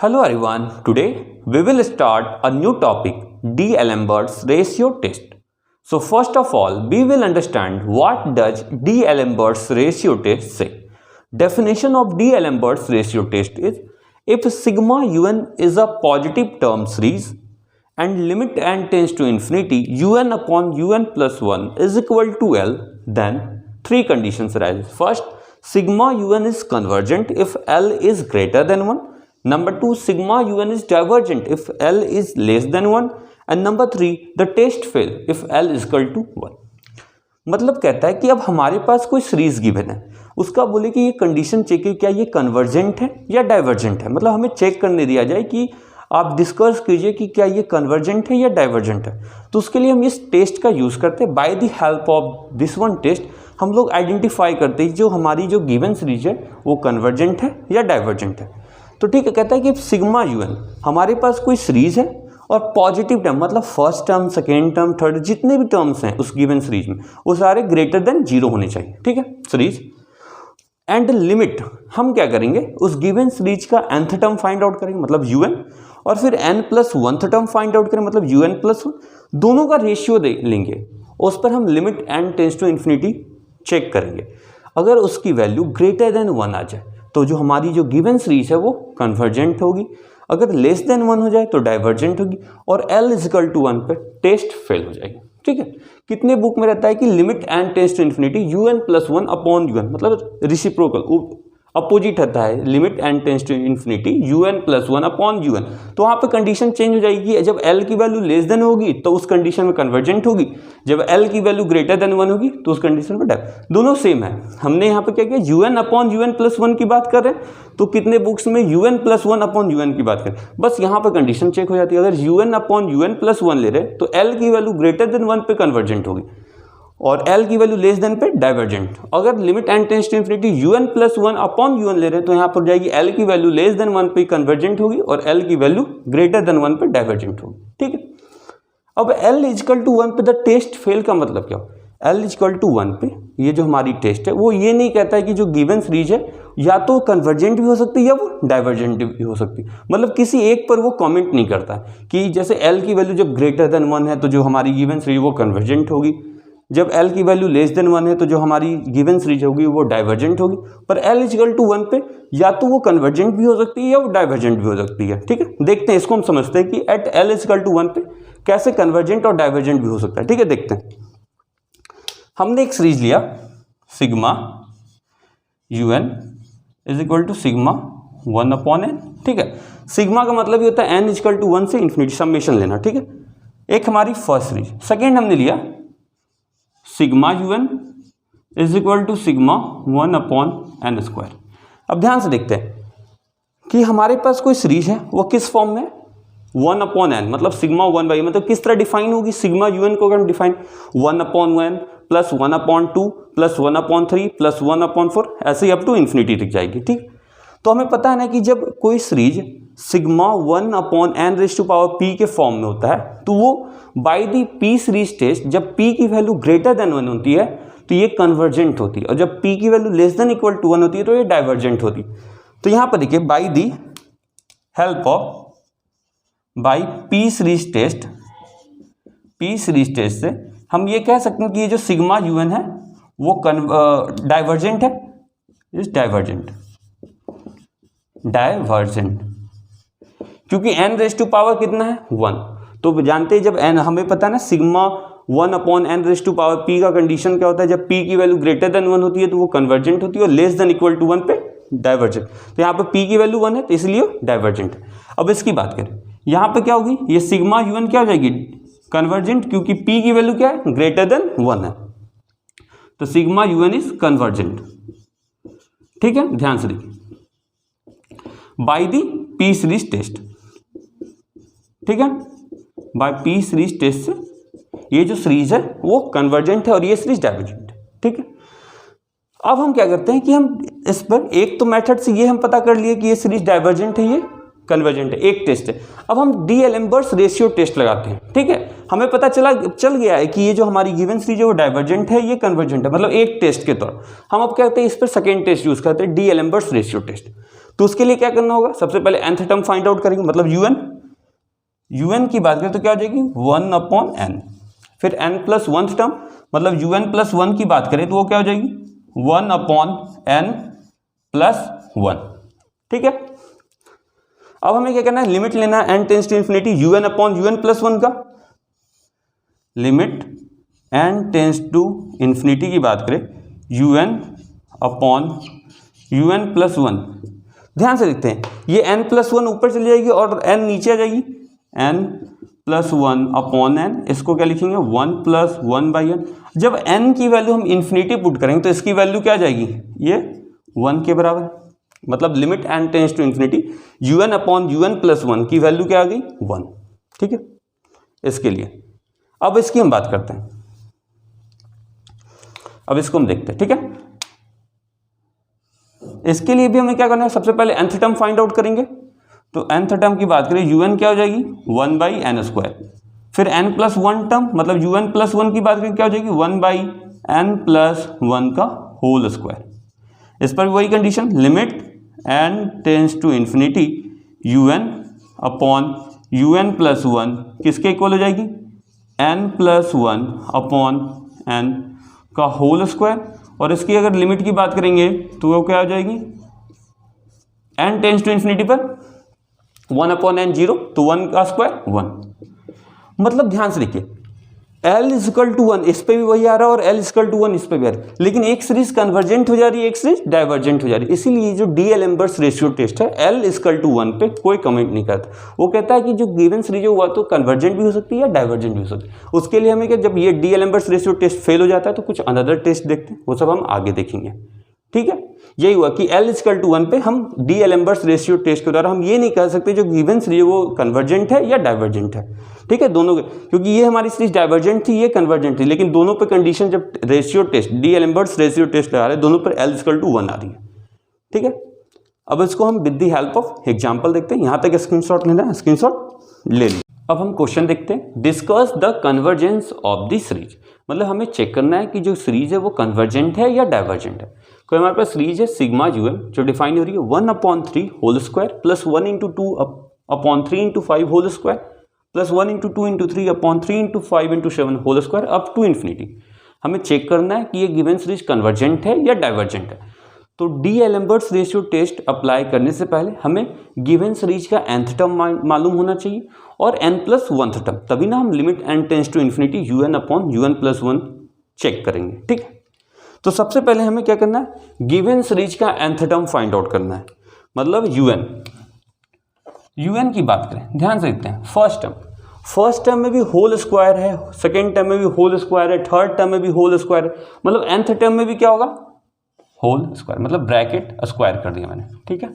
Hello everyone, today we will start a new topic, D'Alembert's ratio test. So first of all, we will understand what does D'Alembert's ratio test say. Definition of D'Alembert's ratio test is, if sigma un is a positive term series and limit n tends to infinity, un upon un plus 1 is equal to L, then three conditions arise. First, sigma un is convergent if L is greater than 1. Number 2, sigma un is divergent if L is less than 1. And number 3, the test fail if L is equal to 1. मतलब कहता है कि अब हमारे पास कोई series given है, उसका बोले कि ये कंडीशन चेक है क्या ये कन्वर्जेंट है या डाइवर्जेंट है। मतलब हमें चेक करने दिया जाए कि आप डिस्कस कीजिए कि क्या ये कन्वर्जेंट है या डाइवर्जेंट है। तो उसके लिए हम इस टेस्ट का यूज़ करते हैं। By the help of this one test हम लोग आइडेंटिफाई करते हैं जो हमारी जो गिवन सीरीज है वो कन्वर्जेंट है या डाइवर्जेंट है। तो ठीक है, कहता है कि सिग्मा यूएन हमारे पास कोई सीरीज है और पॉजिटिव टर्म मतलब first term, second term, third, जितने भी टर्म्स हैं उस गिवन सीरीज में वो सारे ग्रेटर देन 0 होने चाहिए। ठीक है सीरीज। एंड लिमिट हम क्या करेंगे, उस गिवन सीरीज का nth टर्म फाइंड आउट करेंगे मतलब un, और फिर n+1th टर्म फाइंड आउट करें मतलब un+1, दोनों का रेशियो दे लेंगे। उस पर हम limit n tends to infinity check करेंगे। अगर उसकी वैल्यू ग्रेटर देन 1 आ जाए तो जो हमारी जो गिवन सीरीज है वो कन्वर्जेंट होगी, अगर लेस देन 1 हो जाए तो डाइवर्जेंट होगी, और L इज इक्वल टू 1 पे टेस्ट फेल हो जाएगी। ठीक है, कितने बुक में रहता है कि limit n tends to infinity un+1 upon un, मतलब रिसिप्रोकल अपोजिट रहता है। Limit n tends to infinity un+1 upon un, तो वहाँ पे कंडीशन चेंज हो जाएगी। जब L की वैल्यू लेस देन होगी तो उस कंडीशन में कन्वर्जेंट होगी, जब L की वैल्यू ग्रेटर देन 1 होगी तो उस कंडीशन में डाइवर्जेंट। दोनों सेम है। हमने यहाँ पे क्या किया, un अपॉन un+1 की बात कर रहे हैं, तो कितने बुक्स में un+1 अपॉन un की बात करें, बस यहाँ पे कंडीशन चेक हो जाती है। अगर un अपॉन un+1 ले रहे तो L की वैल्यू ग्रेटर देन 1 पे कन्वर्जेंट होगी और L की वैल्यू लेस देन पे डाइवर्जेंट। अगर limit n tends to infinity un+1 upon un ले रहे हैं तो यहाँ पर जाएगी L की वैल्यू लेस देन 1 पे कन्वर्जेंट होगी और L की वैल्यू ग्रेटर देन 1 पे डाइवर्जेंट होगी। ठीक है, अब L इज इक्वल टू 1 पे द टेस्ट फेल का मतलब क्या हो, L इज इक्वल टू 1 पे ये जो हमारी टेस्ट है वो ये नहीं कहता है कि जो गिवन सीरीज है या तो कन्वर्जेंट भी हो सकती है या वो डाइवर्जेंट भी हो सकती है। मतलब किसी एक पर वो कमेंट नहीं करता कि जैसे L की वैल्यू जब ग्रेटर देन 1 है तो जो हमारी गिवन सीरीज वो कन्वर्जेंट होगी, जब L की वैल्यू लेस देन 1 है तो जो हमारी गिवन सीरीज होगी वो डाइवर्जेंट होगी। पर L इज इक्वल टू 1 पे या तो वो कन्वर्जेंट भी हो सकती है या वो डाइवर्जेंट भी हो सकती है। ठीक है, देखते हैं, इसको हम समझते हैं कि at L is equal to 1 पे कैसे कन्वर्जेंट और डाइवर्जेंट भी हो सकता है। ठीक है, देखते हैं। हमने एक सीरीज लिया sigma un is equal to sigma 1 upon n। ठीक है, सिग्मा का मतलब ये होता है n इज इक्वल टू 1 से इन्फिनिटी समेशन लेना। ठीक है, एक हमारी फर्स्ट सीरीज। सेकेंड हमने लिया sigma un is equal to sigma 1 upon n square. अब ध्यान से देखते हैं कि हमारे पास कोई सीरीज है वो किस फॉर्म में, 1 अपॉन n, मतलब सिग्मा 1/, मतलब किस तरह डिफाइन होगी। सिग्मा un को अगर हम define 1 upon 1 plus 1 upon 2 plus 1 upon 3 plus 1 upon 4 ऐसे ही अप टू इन्फिनिटी तक जाएगी। ठीक, तो हमें पता है ना कि जब कोई series sigma 1 upon n raise to power p के फॉर्म में होता है तो वो by the p series test जब p की वैल्यू ग्रेटर देन 1 होती है तो ये कन्वर्जेंट होती है, और जब p की value less than equal to 1 होती है तो ये डाइवर्जेंट होती है। तो यहाँ पर देखिए by the help of by p series test से हम ये कह सकते हैं कि ये जो सिग्मा un है वो डाइवर्जेंट है, इज डाइवर्जेंट क्योंकि n रेज़ टू पावर कितना है 1। तो जानते हैं जब n, हमें पता है ना sigma 1 upon n raise to power p का कंडीशन क्या होता है, जब p की वैल्यू ग्रेटर देन 1 होती है तो वो कन्वर्जेंट होती है और लेस देन इक्वल टू 1 पे डाइवर्जेंट। तो यहाँ पे p की वैल्यू 1 है तो इसलिए डाइवर्जेंट है। अब इसकी बात करें, यहाँ पे क्या होगी, ये सिग्मा un क्या हो जाएगी, कन्वर्जेंट, क्योंकि p की वैल्यू क्या है ग्रेटर देन 1 है, तो सिग्मा un इज कन्वर्जेंट। ठीक है, ध्यान से देखिए by the p series test. ठीक है, बाय p सीरीज टेस्ट से ये जो सीरीज है वो कन्वर्जेंट है और ये सीरीज डाइवर्जेंट है। ठीक है, अब हम क्या करते हैं कि हम इस पर एक तो मेथड से ये हम पता कर लिए कि ये सीरीज डाइवर्जेंट है, ये कन्वर्जेंट है, एक टेस्ट है। अब हम D'Alembert's रेशियो टेस्ट लगाते हैं। ठीक है, हमें पता चल गया है कि ये जो हमारी गिवन सीरीज है वो डाइवर्जेंट है, ये कन्वर्जेंट है, मतलब एक टेस्ट के तौर। हम अब क्या करते हैं, इस पर सेकेंड टेस्ट यूज करते हैं D'Alembert's रेशियो टेस्ट। तो उसके लिए क्या करना होगा, सबसे पहले nth टर्म फाइंड आउट करेंगे, मतलब un की बात करें तो क्या हो जाएगी 1/n। फिर n प्लस 1th टर्म मतलब un प्लस 1 की बात करें तो वो क्या हो जाएगी 1/n प्लस 1। ठीक है, अब हमें क्या करना है, लिमिट लेना है n tends to infinity un plus 1 का। Limit n tends to infinity की बात करें un प्लस 1, ध्यान से देखते हैं, ये n प्लस 1 ऊपर चली जाएगी और n नीचे आ जाएगी, n प्लस 1/n, इसको क्या लिखेंगे 1 प्लस 1/n। जब n की वैल्यू हम इन्फिनिटी पुट करेंगे तो इसकी वैल्यू क्या आ जाएगी, ये 1 के बराबर, मतलब limit n tends to infinity un plus 1 की वैल्यू क्या आ गई 1। ठीक है, इसके लिए अब इसकी हम बात करते हैं, अब इसको हम देखते हैं। ठीक है, इसके लिए भी हमें क्या करना है, सबसे पहले nth टर्म फाइंड आउट करेंगे। तो nth टर्म की बात करें un क्या हो जाएगी 1/n², फिर n प्लस 1 टर्म मतलब un प्लस 1 की बात करें क्या हो जाएगी 1/n प्लस 1 का होल स्क्वायर। इस पर वही condition, limit n tends to infinity un plus 1 किसके इक्वल हो जाएगी n प्लस 1/n का होल स्क्वायर। और इसकी अगर लिमिट की बात करेंगे तो वो क्या हो जाएगी, n टेंस टू इन्फिनिटी पर 1/n 0, तो 1 का स्क्वायर 1। मतलब ध्यान से देखिए L इज इक्वल टू 1 इस पे भी वही आ रहा है और L इज इक्वल टू 1 इस पे भी आ रहा है, लेकिन एक सीरीज कन्वर्जेंट हो जा रही है, एक सीरीज डाइवर्जेंट हो जा रही है। इसीलिए जो D-एलेम्बर्ट्स रेशियो टेस्ट है L इज इक्वल टू 1 पे कोई कमेंट नहीं करता, वो कहता है कि जो गिवन सीरीज हुआ तो कन्वर्जेंट भी हो सकती है या डाइवर्जेंट भी हो सकती है। उसके लिए हमें क्या, जब ये D-एलेम्बर्ट्स रेशियो टेस्ट फेल हो जाता है तो कुछ अनदर टेस्ट देखते हैं, वो सब हम आगे देखेंगे। ठीक है, यही हुआ कि L इज इक्वल टू 1 पे हम D-एलेम्बर्ट्स रेशियो टेस्ट के द्वारा हम ये नहीं कह सकते जो गिवन सीरीज वो कन्वर्जेंट है या डाइवर्जेंट है। ठीक है, दोनों के, क्योंकि ये हमारी सीरीज डाइवर्जेंट थी, ये कन्वर्जेंट थी, लेकिन दोनों पे कंडीशन जब रेशियो टेस्ट D-एलेम्बर्ट्स रेशियो टेस्ट लगा रहे हैं दोनों पर L इज इक्वल टू 1 आ रही है। ठीक है, अब इसको हम with the help of example देखते हैं। यहाँ तक स्क्रीनशॉट लेना है, स्क्रीनशॉट ले लीजिए। अब हम क्वेश्चन देखते हैं, discuss the convergence of the series, मतलब हमें चेक करना है कि जो सीरीज है वो कन्वर्जेंट है या डाइवर्जेंट है। कोई हमारे पास सीरीज है सिग्मा un जो डिफाइन हो रही है 1/3 whole square plus 1 × 2/3 × 5 whole square plus 1 × 2 × 3/3 × 5 × 7 whole square up to infinity. हमें चेक करना है कि ये गिवन सीरीज कन्वर्जेंट है या डाइवर्जेंट है। तो D-एलेम्बर्ट्स रेशियो टेस्ट अप्लाई करने से पहले हमें गिवन सीरीज का nth टर्म मालूम होना चाहिए और n प्लस 1th टर्म, तभी ना हम limit n tends to infinity un plus 1 check करेंगे। ठीक है, तो सबसे पहले हमें क्या करना है, गिवन सीरीज का nth टर्म फाइंड आउट करना है, मतलब un की बात करें, ध्यान से देखते हैं। फर्स्ट टर्म में भी होल स्क्वायर है, सेकेंड टर्म में भी होल स्क्वायर है, थर्ड टर्म में भी होल स्क्वायर है, मतलब nth टर्म में भी क्या होगा होल स्क्वायर, मतलब ब्रैकेट स्क्वायर कर दिया मैंने। ठीक है,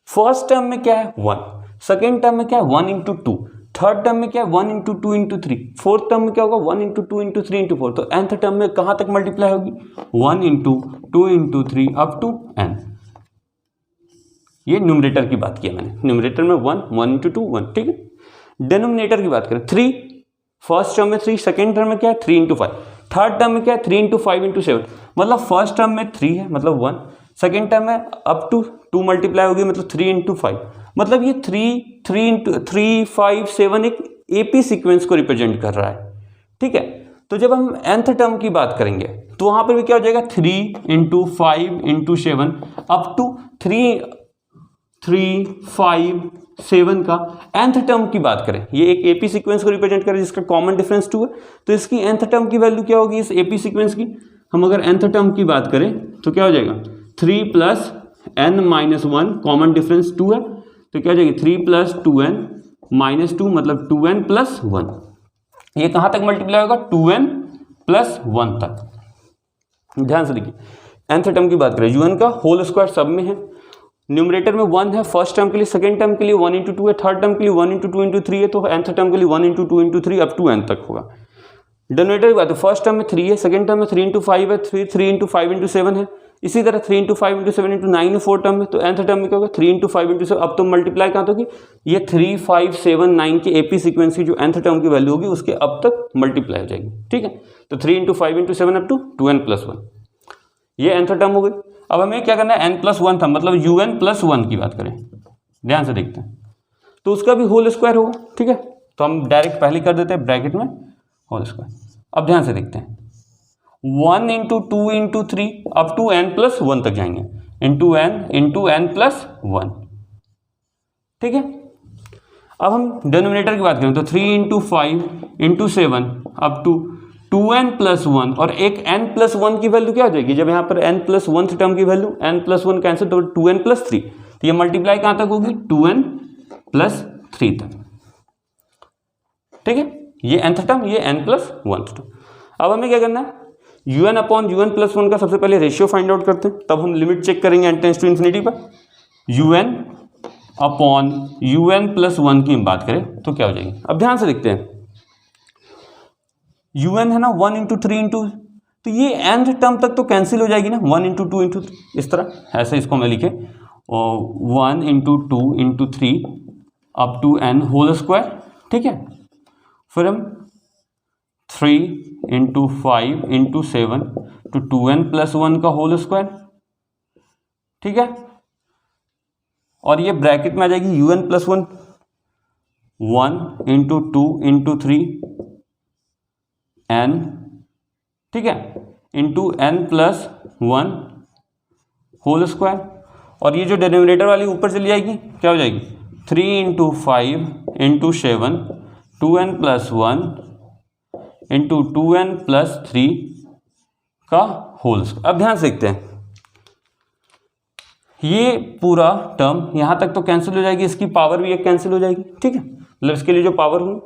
फर्स्ट टर्म में क्या है 1, सेकेंड टर्म में क्या है 1 × 2, थर्ड टर्म में क्या है 1 × 2 × 3, फोर्थ टर्म में क्या होगा 1 × 2 × 3 × 4। तो nth टर्म में कहां तक मल्टीप्लाई होगी 1 × 2 × 3 अप टू n। ये न्यूमरेटर की बात किया मैंने, न्यूमरेटर में 1 × 2 1। ठीक है, डिनोमिनेटर की बात करें 3, फर्स्ट टर्म में 3, सेकेंड टर्म में क्या है 3 × 5, थर्ड टर्म में क्या है 3 × 5 × 7, मतलब फर्स्ट टर्म में 3 है मतलब 1, सेकेंड टर्म में अप टू 2 मल्टीप्लाई होगी मतलब 3 × 5, मतलब ये 3 5 7 एक AP सीक्वेंस को रिप्रेजेंट कर रहा है। ठीक है, तो जब हम nth टर्म की बात करेंगे तो वहां पर भी क्या हो जाएगा 3 × 5 × 7 अप टू 3 5 7 का nth टर्म की बात करें, ये एक AP सीक्वेंस को रिप्रेजेंट कर रहा है जिसका कॉमन डिफरेंस 2 है। तो इसकी nth टर्म की वैल्यू क्या होगी इस AP सीक्वेंस की, हम अगर nth टर्म की बात करें तो क्या हो जाएगा 3 + n - 1 कॉमन डिफरेंस 2 है, तो क्या हो जाएगी 3 + 2n - 2 मतलब 2n + 1। ये कहां तक मल्टीप्लाई होगा 2n + 1 तक। ध्यान से देखिए, nth टर्म की बात करें un का होल स्क्वायर सब में है, न्यूमरेटर में 1 है फर्स्ट टर्म के लिए, सेकेंड टर्म के लिए 1 × 2 है, थर्ड टर्म के लिए 1 × 2 × 3 है, तो nth टर्म के लिए 1 × 2 × 3 अप टू n तक होगा। डिनोमिनेटर की बात है, फर्स्ट टर्म में 3 है, सेकेंड टर्म में 3 × 5 है, 3 × 5 × 7 है, इसी तरह 3 × 5 × 7 × 9 है फोर्थ टर्म में, तो nth टर्म में क्या होगा 3 × 5 × 7। अब तो मल्टीप्लाई कहाँ तक होगी, ये 3 5 7 9 के AP सीक्वेंस की जो nth टर्म की वैल्यू होगी उसके अब तक मल्टीप्लाई हो जाएगी। ठीक है, तो 3 × 5 × 7 अप टू 2n + 1, ये nth टर्म हो गई। अब हमें क्या करना है, n+1 था, मतलब un+1 की बात करें, ध्यान से देखते हैं, तो उसका भी होल स्क्वायर होगा। ठीक है, तो हम डायरेक्ट पहले कर देते हैं ब्रैकेट में होल स्क्वायर। अब ध्यान से देखते हैं, 1 × 2 × 3 अप टू n+1 तक जाएंगे, इंटू n+1। ठीक है, अब हम डिनोमिनेटर की बात करें तो 3 × 5 × 7 अप टू 2n+1, और एक n+1 की वैल्यू क्या हो जाएगी, जब यहाँ पर n+1 टर्म की वैल्यू n+1 कैंसिल तो 2n+3, तो ये मल्टीप्लाई कहाँ तक होगी, 2n+3 तक। ठीक है, ये nth टर्म, ये n+1 टर्म। अब हमें क्या करना है, un/un+1 का सबसे पहले रेशियो फाइंड आउट करते हैं, तब हम लिमिट चेक करेंगे n टेंड्स टू इन्फिनिटी पर। un/un+1 की हम बात करें तो क्या हो जाएगी, अब ध्यान से देखते हैं, un है ना 1 × 3 × तो ये nth टर्म तक तो कैंसिल हो जाएगी ना, 1 × 2 × 3 इस तरह, ऐसे इसको मैं लिखे 1 × 2 × 3 up to n whole square. ठीक है, फिर हम 3 × 5 × 7 to 2n+1 का होल स्क्वायर। ठीक है, और ये ब्रैकेट में आ जाएगी un+1 1 × 2 × 3 n, ठीक है, इंटू n+1 होल स्क्वायर, और ये जो डिनोमिनेटर वाली ऊपर चली जाएगी, क्या हो जाएगी, 3 × 5 × 7 2n+1 इंटू 2n+3 का होल स्क्वायर। अब ध्यान से देखते हैं, ये पूरा टर्म यहाँ तक तो कैंसिल हो जाएगी, इसकी पावर भी एक कैंसिल हो जाएगी। ठीक है, मतलब इसके लिए जो पावर हुई,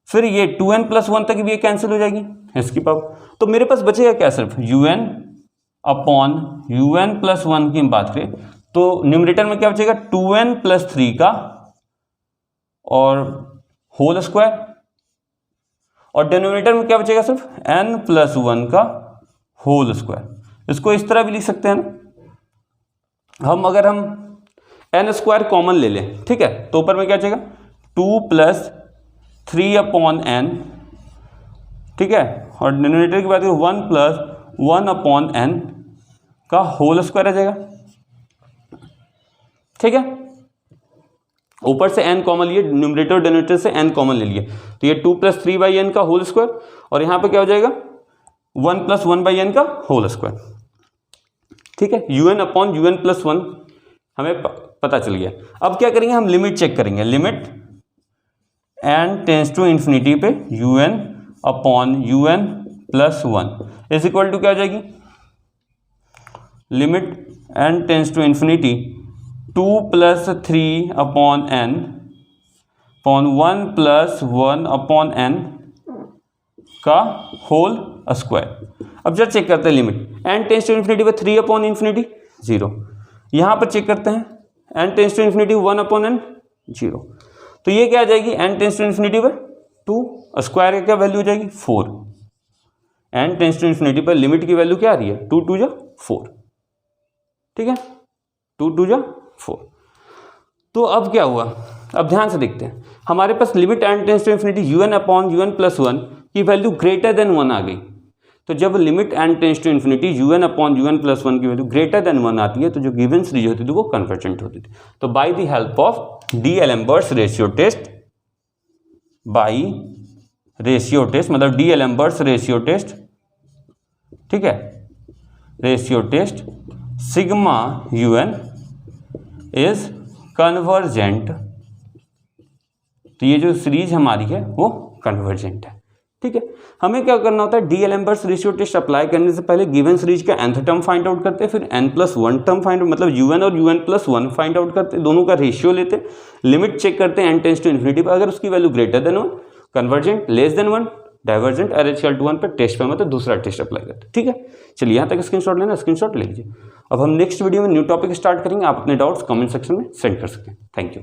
फिर ये 2n+1 तक भी ये कैंसिल हो जाएगी, इसकी पावर, तो मेरे पास बचेगा क्या, सिर्फ un/un+1 की हम बात करें तो न्यूमरेटर में क्या बचेगा, 2n+3 का और होल स्क्वायर, और डिनोमिनेटर में क्या बचेगा, सिर्फ n+1 का होल स्क्वायर। इसको इस तरह भी लिख सकते हैं ना हम, अगर हम n² कॉमन ले लें, ठीक है, तो ऊपर में क्या बचेगा, 2 + 3/n, ठीक है, और डिनोमिनेटर की बात करें 1 + 1/n का होल स्क्वायर आ जाएगा। ठीक है, ऊपर से n कॉमन लिए, न्यूमरेटर और डिनोमिनेटर से n कॉमन ले लिए, तो ये 2 + 3/n का होल स्क्वायर, और यहाँ पे क्या हो जाएगा, 1 + 1/n का होल स्क्वायर। ठीक है, un/un+1 हमें पता चल गया। अब क्या करेंगे, हम लिमिट चेक करेंगे, limit n tends to infinity पे un/un+1 इज इक्वल टू क्या हो जाएगी, limit n tends to infinity 2 + 3/n 1 + 1/n का होल स्क्वायर। अब जब चेक करते हैं limit n tends to infinity पे 3/∞ 0, यहाँ पर चेक करते हैं n tends to infinity 1/n 0, तो ये क्या आ जाएगी, n टेंड्स टू इन्फिनिटी पर 2, स्क्वायर का क्या वैल्यू हो जाएगी 4, n टेंड्स टू इन्फिनिटी पर लिमिट की वैल्यू क्या आ रही है, 2 × 2 = 4। ठीक है, 2 × 2 = 4। तो अब क्या हुआ, अब ध्यान से देखते हैं, हमारे पास limit n tends to infinity un/un+1 की वैल्यू ग्रेटर देन 1 आ गई। तो जब limit n tends to infinity un/un+1 की वैल्यू ग्रेटर देन 1 आती है, तो जो गिवन सीरीज होती थी वो कन्वर्जेंट होती थी। तो by the help of D'Alembert's ratio test, by ratio test मतलब डी-एलेम्बर्ट्स रेशियो टेस्ट, ठीक है, ratio test sigma un is convergent, तो ये जो सीरीज हमारी है वो कन्वर्जेंट है। ठीक है, हमें क्या करना होता है, डी-एलेम्बर्ट्स रेशियो टेस्ट अप्लाई करने से पहले गिवन सीरीज का nth टर्म फाइंड आउट करते हैं, फिर n+1 टर्म फाइंड आउट, मतलब un और un+1 फाइंड आउट करते हैं, दोनों का रेशियो लेते हैं, लिमिट चेक करते हैं n टेंड्स टू इन्फिनिटी पर, अगर उसकी value greater than 1 convergent, less than 1 divergent, r=1 पर टेस्ट पे मतलब दूसरा टेस्ट अप्लाई करते हैं। ठीक है, चलिए यहाँ तक स्क्रीनशॉट लेना, स्क्रीनशॉट ले लीजिए। अब हम नेक्स्ट वीडियो में न्यू टॉपिक स्टार्ट करेंगे, आप अपने डाउट्स कमेंट सेक्शन में सेंड कर सकते हैं। Thank you.